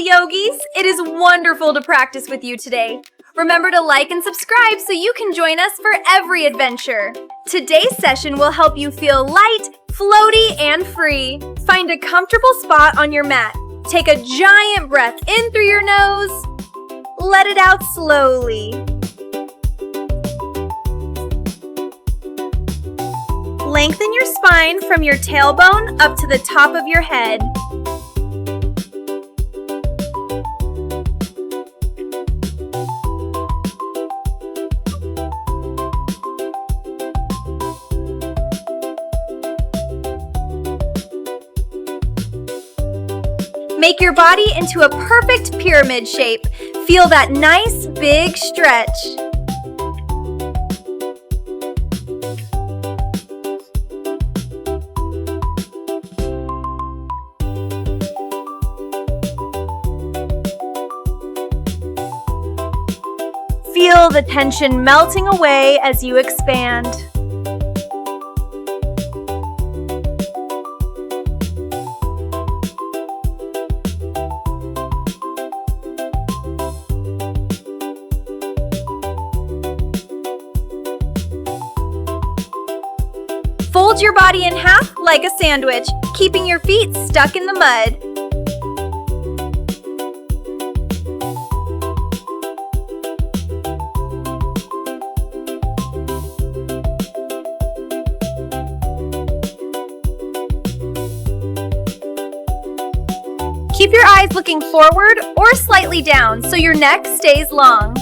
yogis. It is wonderful to practice with you today. Remember to like and subscribe so you can join us for every adventure. Today's session will help you feel light, floaty, and free. Find a comfortable spot on your mat. Take a giant breath in through your nose. Let it out slowly. Lengthen your spine from your tailbone up to the top of your head. Make your body into a perfect pyramid shape. Feel that nice big stretch. Feel the tension melting away as you expand. Fold your body in half like a sandwich, keeping your feet stuck in the mud. Keep your eyes looking forward or slightly down so your neck stays long.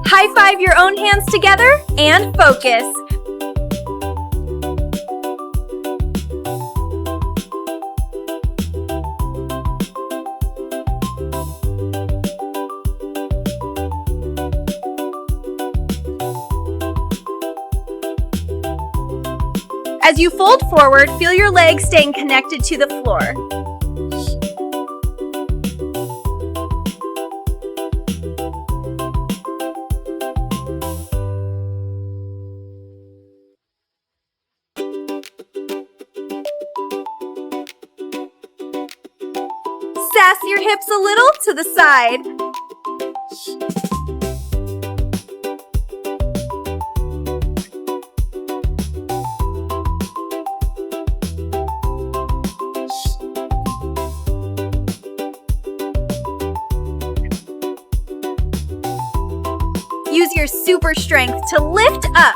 High five your own hands together and focus. As you fold forward, feel your legs staying connected to the floor. Sass your hips a little to the side. Use your super strength to lift up.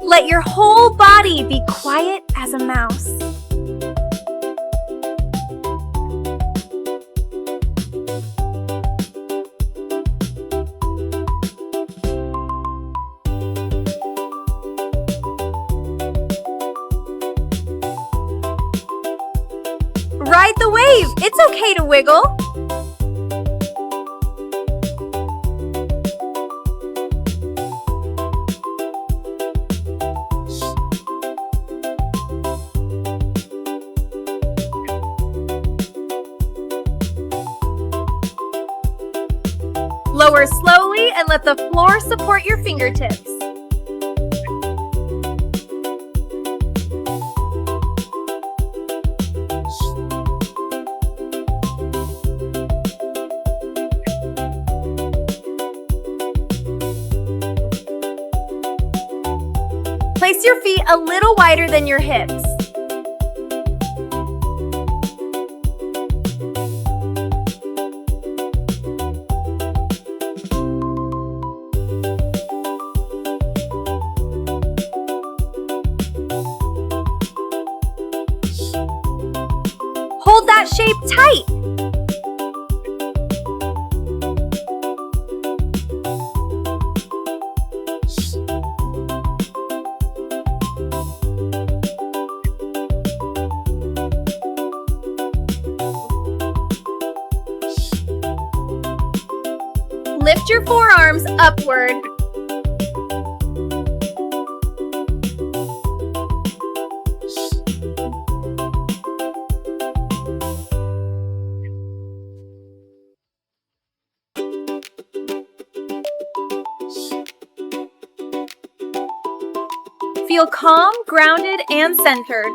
Let your whole body be quiet as a mouse. Ride the wave. It's okay to wiggle. Lower slowly and let the floor support your fingertips. Place your feet a little wider than your hips. Hold that shape tight. Lift your forearms upward. Feel calm, grounded, and centered.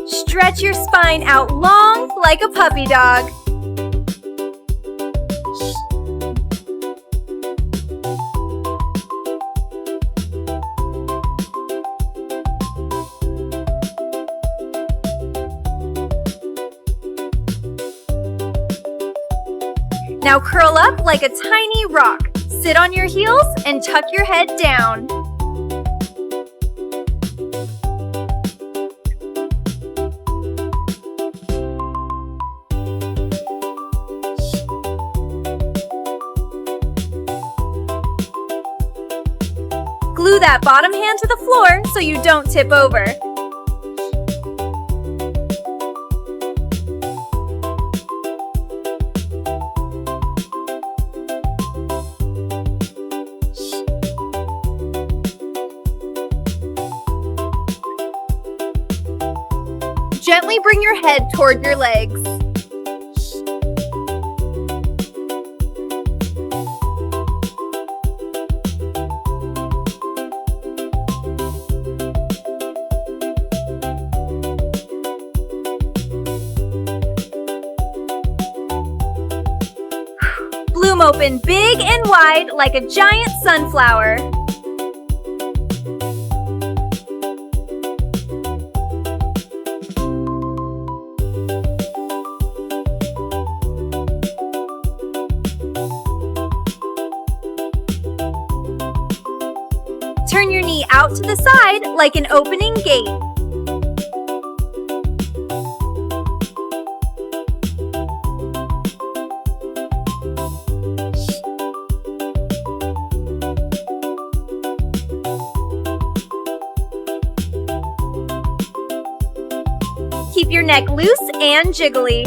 Stretch your spine out long like a puppy dog. Now curl up like a tiny rock. Sit on your heels and tuck your head down. Glue that bottom hand to the floor so you don't tip over. Gently bring your head toward your legs. Bloom open big and wide like a giant sunflower. Turn your knee out to the side like an opening gate. Keep your neck loose and jiggly.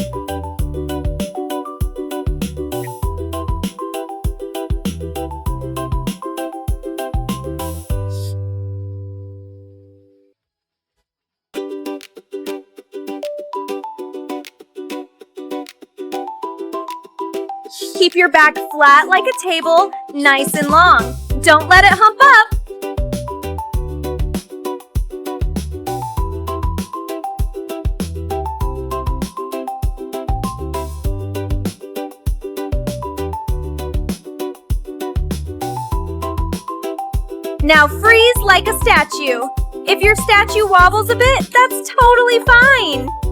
Keep your back flat like a table, nice and long. Don't let it hump up. Now freeze like a statue. If your statue wobbles a bit, that's totally fine.